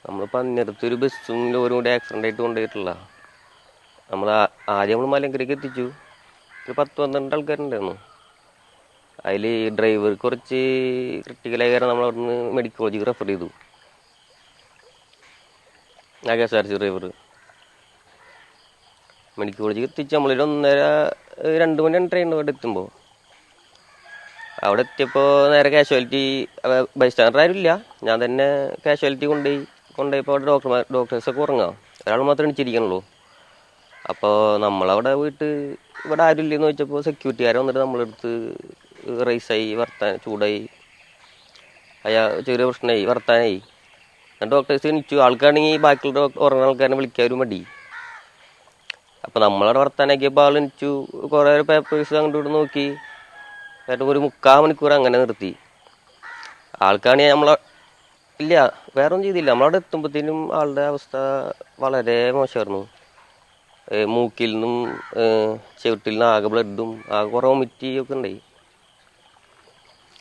നമ്മൾ പന്നിടത്തൊരു ബസ്സും ലോറും കൂടി ആക്സിഡൻ്റ് ആയിട്ട് കൊണ്ടുപോയിട്ടില്ല. നമ്മൾ ആദ്യം നമ്മൾ മലങ്കരയ്ക്ക് എത്തിച്ചു. ഒരു 10-12 ആൾക്കാരുണ്ടായിരുന്നു. അതിൽ ഡ്രൈവർ കുറച്ച് ക്രിട്ടിക്കലായ കാരണം നമ്മൾ അവിടുന്ന് മെഡിക്കൽ കോളേജിൽ റെഫർ ചെയ്തു. ആ KSRTC ഡ്രൈവർ മെഡിക്കൽ കോളേജിൽ എത്തിച്ച് നമ്മളൊരു 1:30-2 മണിയാണ് ട്രെയിൻ അവിടെ എത്തുമ്പോൾ. അവിടെ എത്തിയപ്പോൾ നേരെ കാഷ്വാലിറ്റി, ബൈസ്റ്റാൻഡർ ആരും ഇല്ല, ഞാൻ തന്നെ കാഷ്വാലിറ്റി കൊണ്ടുപോയപ്പോൾ അവിടെ ഡോക്ടേഴ്സൊക്കെ ഉറങ്ങാം, ഒരാൾ മാത്രമേ എണിച്ചിരിക്കണുള്ളൂ. അപ്പോൾ നമ്മളവിടെ പോയിട്ട് ഇവിടെ ആരും ഇല്ലെന്ന് ചോദിച്ചപ്പോൾ സെക്യൂരിറ്റിക്കാരെ വന്നിട്ട് നമ്മളെടുത്ത് റൈസായി, ചൂടായി, ചെറിയ പ്രശ്നമായി, വർത്താനായി. എന്നിട്ട് ഡോക്ടേഴ്സ് എണിച്ചു. ആൾക്കാണെങ്കിൽ ബാക്കിയുള്ള ഉറങ്ങുന്ന ആൾക്കാരെ വിളിക്കാൻ ഒരു മടി. അപ്പോൾ നമ്മളവിടെ വർത്താനാക്കിയപ്പോൾ ആൾ എണിച്ചു, കുറേ പേപ്പേഴ്സ് അങ്ങോട്ട് ഇവിടെ നോക്കി. എന്നിട്ട് ഒരു 3/4 മണിക്കൂർ അങ്ങനെ നിർത്തി. ആൾക്കാണെങ്കിൽ ഇല്ല, വേറെ ഒന്നും ചെയ്തില്ല. നമ്മളവിടെ എത്തുമ്പോഴത്തേനും ആളുടെ അവസ്ഥ വളരെ മോശമായിരുന്നു. മൂക്കിൽ നിന്നും ചെവിട്ടിൽ നിന്നും ആകെ ബ്ലഡും ആകെ കുറേ വൊമിറ്റൊക്കെ ഉണ്ടായി.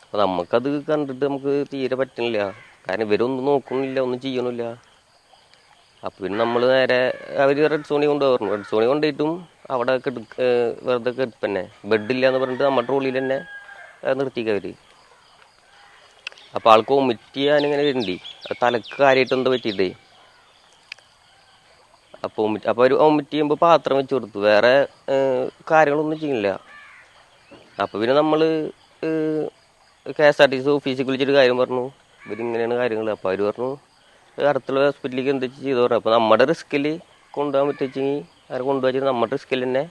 അപ്പോൾ നമുക്കത് കണ്ടിട്ട് നമുക്ക് തീരെ പറ്റണില്ല. കാരണം ഇവരൊന്നും നോക്കണില്ല, ഒന്നും ചെയ്യണില്ല. അപ്പോൾ പിന്നെ നമ്മൾ നേരെ അവർ റെഡ് സോണി കൊണ്ടുപോകുന്നു. റെഡ് സോണി കൊണ്ടുപോയിട്ടും അവിടെ വെറുതെ കെടുപ്പന്നെ, ബെഡില്ല എന്ന് പറഞ്ഞിട്ട് നമ്മുടെ ട്രോളിയിൽ തന്നെ നിർത്തിക്കുക അവർ. അപ്പോൾ ആൾക്ക് വൊമിറ്റ് ചെയ്യാനിങ്ങനെ വരുന്നുണ്ട്, തലക്ക് കാര്യമായിട്ട് എന്തോ പറ്റിയിട്ടേ. അപ്പോൾ അവർ വൊമിറ്റ് ചെയ്യുമ്പോൾ പാത്രം വെച്ച് കൊടുത്തു, വേറെ കാര്യങ്ങളൊന്നും ചെയ്യില്ല. അപ്പോൾ പിന്നെ നമ്മൾ KSRTC ഓഫീസിൽ വിളിച്ചിട്ട് കാര്യം പറഞ്ഞു, ഇവരിങ്ങനെയാണ് കാര്യങ്ങൾ. അപ്പോൾ അവർ പറഞ്ഞു അടുത്തുള്ള ഹോസ്പിറ്റലിലേക്ക് എന്താ ചെയ്തു പറഞ്ഞു. അപ്പോൾ നമ്മുടെ റിസ്കിൽ കൊണ്ടുപോകാൻ പറ്റുവെച്ചെങ്കിൽ അവരെ കൊണ്ടുപോയി നമ്മുടെ റിസ്കിൽ തന്നെ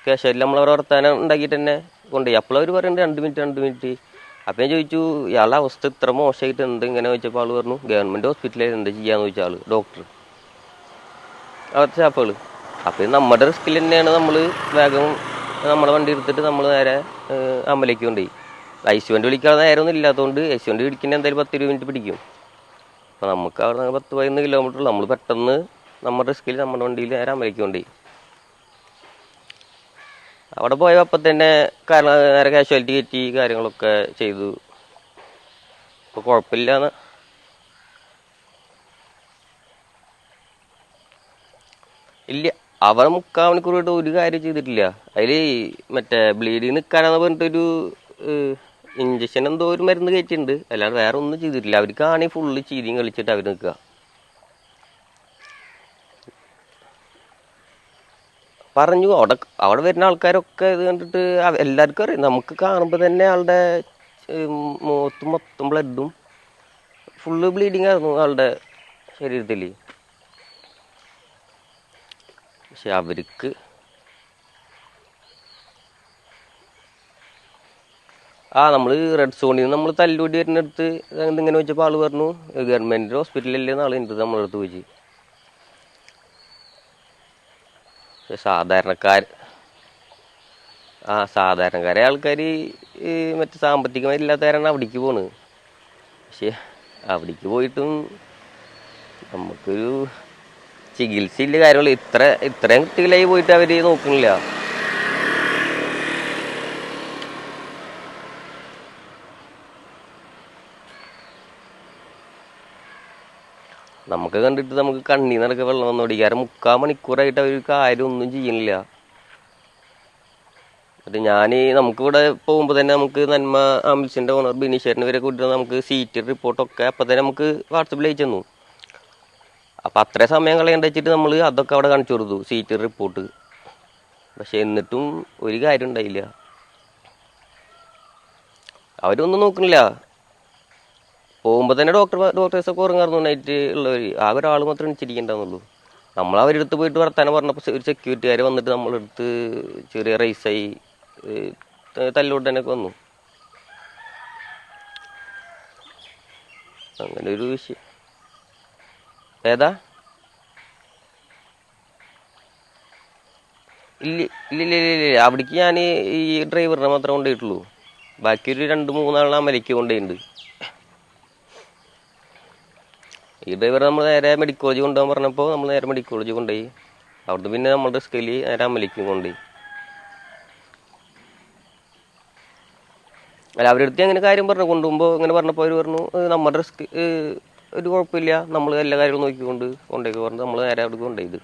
ക്യാഷ്വാലിറ്റി നമ്മളവരെ വർത്താനം ഉണ്ടാക്കിയിട്ട് തന്നെ കൊണ്ടുപോയി. അപ്പോൾ അവർ പറയുന്നുണ്ട് 2 മിനിറ്റ്. അപ്പം ഞാൻ ചോദിച്ചു, ഇയാളുടെ അവസ്ഥ ഇത്ര മോശമായിട്ട് എന്ത് ഇങ്ങനെ ചോദിച്ചപ്പോൾ ആൾ പറഞ്ഞു ഗവൺമെൻറ് ഹോസ്പിറ്റലിൽ എന്താ ചെയ്യാന്ന് ചോദിച്ചാൽ ഡോക്ടർ, അവിടുത്തെ സ്റ്റാഫുകൾ. അപ്പം നമ്മുടെ റിസ്കിൽ തന്നെയാണ് നമ്മൾ വേഗം നമ്മുടെ വണ്ടി എടുത്തിട്ട് നമ്മൾ നേരെ അമ്പലേക്ക് കൊണ്ടുപോയി. ICU വണ്ടി വിളിക്കാതെ നേരമൊന്നും ഇല്ലാത്തതുകൊണ്ട് ICU വണ്ടി പിടിക്കുന്ന എന്തായാലും 10-20 മിനിറ്റ് പിടിക്കും. അപ്പോൾ നമുക്ക് അവിടെ 10-11 കിലോമീറ്റർ നമ്മൾ പെട്ടെന്ന് നമ്മുടെ റിസ്കിൽ നമ്മുടെ വണ്ടിയിൽ നേരെ അമ്പലേക്ക് കൊണ്ടുപോയി. അവിടെ പോയ അപ്പം തന്നെ നേരെ കാഷ്വാലിറ്റി കയറ്റി കാര്യങ്ങളൊക്കെ ചെയ്തു. ഇപ്പോൾ കുഴപ്പമില്ലാന്ന്. ഇല്ല, അവൻ 3/4 മണിക്കൂറായിട്ട് ഒരു കാര്യം ചെയ്തിട്ടില്ല. അതിൽ മറ്റേ ബ്ലീഡിങ് നിൽക്കാനാന്ന് പറഞ്ഞിട്ടൊരു ഇഞ്ചക്ഷൻ എന്തോ ഒരു മരുന്ന് കയറ്റിയിട്ടുണ്ട്, അല്ലാതെ വേറെ ഒന്നും ചെയ്തിട്ടില്ല. അവർക്കാണെങ്കിൽ ഫുള്ള് ചീരിയും കളിച്ചിട്ട് അവർ നിൽക്കുക. പറഞ്ഞു അവിടെ വരുന്ന ആൾക്കാരൊക്കെ ഇത് കണ്ടിട്ട് എല്ലാവർക്കും അറിയാം. നമുക്ക് കാണുമ്പോൾ തന്നെ ആളുടെ മുഖത്ത് മൊത്തം ബ്ലഡും ഫുള്ള് ബ്ലീഡിങ് ആയിരുന്നു ആളുടെ ശരീരത്തിൽ. പക്ഷെ അവർക്ക് നമ്മൾ റെഡ് സോണിൽ നിന്ന് നമ്മൾ തല്ലൂടി വരുന്നിടത്ത് ഇങ്ങനെ വെച്ചപ്പോൾ ആൾ പറഞ്ഞു ഗവൺമെൻറ് ഹോസ്പിറ്റലല്ലേ നാളെ ഉണ്ട് നമ്മളടുത്ത് പോയി. സാധാരണക്കാരെ ആൾക്കാർ മറ്റേ സാമ്പത്തികമായി ഇല്ലാത്തവരാണ് അവിടേക്ക് പോണത്. പക്ഷെ അവിടേക്ക് പോയിട്ടും നമുക്കൊരു ചികിത്സയില്ല, കാര്യങ്ങൾ ഇത്രയും കുട്ടികളായി പോയിട്ട് അവർ നോക്കണില്ല. നമുക്ക് കണ്ടിട്ട് നമുക്ക് കണ്ണീന്നൊക്കെ വെള്ളം വന്നോടി. കാരണം 3/4 മണിക്കൂറായിട്ട് അവർ കാര്യം ഒന്നും ചെയ്യണില്ല. അത് നമുക്കിവിടെ പോകുമ്പോൾ തന്നെ നമുക്ക് നന്മ ആംബുലൻസിൻ്റെ ഓണർ ബിനീഷേറിന് വരെ കൂട്ടിയിട്ട് നമുക്ക് സീറ്റ് റിപ്പോർട്ടൊക്കെ അപ്പം തന്നെ നമുക്ക് വാട്സപ്പിൽ അയച്ചു തന്നു. അപ്പം അത്രയും സമയം കളയേണ്ട വെച്ചിട്ട് നമ്മൾ അതൊക്കെ അവിടെ കാണിച്ചു കൊടുത്തു, സീറ്റ് റിപ്പോർട്ട്. പക്ഷെ എന്നിട്ടും ഒരു കാര്യം ഉണ്ടായില്ല, അവരൊന്നും നോക്കണില്ല. പോകുമ്പോൾ തന്നെ ഡോക്ടേഴ്സൊക്കെ ഉറങ്ങാറുണ്ട് നൈറ്റ് ഉള്ളവർ, ആ ഒരാൾ മാത്രമേ എണിച്ചിരിക്കണ്ടെന്നുള്ളൂ. നമ്മൾ അവരെടുത്ത് പോയിട്ട് വർത്താനം പറഞ്ഞപ്പോൾ ഒരു സെക്യൂരിറ്റിക്കാർ വന്നിട്ട് നമ്മളെടുത്ത് ചെറിയ റൈസായി തല്ലോട്ടനൊക്കെ വന്നു. അങ്ങനെ ഒരു വിഷയം. ഏതാ? ഇല്ല, അവിടേക്ക് ഞാൻ ഈ ഡ്രൈവറിനെ മാത്രമേ കൊണ്ടുപോയിട്ടുള്ളൂ. ബാക്കി ഒരു 2-3 ആളെ അമലയ്ക്ക് കൊണ്ടുപോയിട്ടുണ്ട്. ഈ ഡ്രൈവർ നമ്മൾ നേരെ മെഡിക്കൽ കോളേജ് കൊണ്ടുപോകാൻ പറഞ്ഞപ്പോൾ നമ്മൾ നേരെ മെഡിക്കൽ കോളേജ് കൊണ്ടുപോയി. അവിടുന്ന് പിന്നെ നമ്മുടെ റിസ്കിൽ നേരെ അമലയ്ക്കും കൊണ്ടുപോയി. അല്ല, അവരുടെ അടുത്ത് അങ്ങനെ കാര്യം പറഞ്ഞു കൊണ്ടുപോകുമ്പോൾ ഇങ്ങനെ പറഞ്ഞപ്പോൾ അവർ പറഞ്ഞു നമ്മുടെ റിസ്ക് ഒരു കുഴപ്പമില്ല, നമ്മൾ എല്ലാ കാര്യങ്ങളും നോക്കിക്കൊണ്ട് കൊണ്ടുപോയി പറഞ്ഞ് നമ്മൾ നേരെ അവിടെ കൊണ്ടുപോയത്.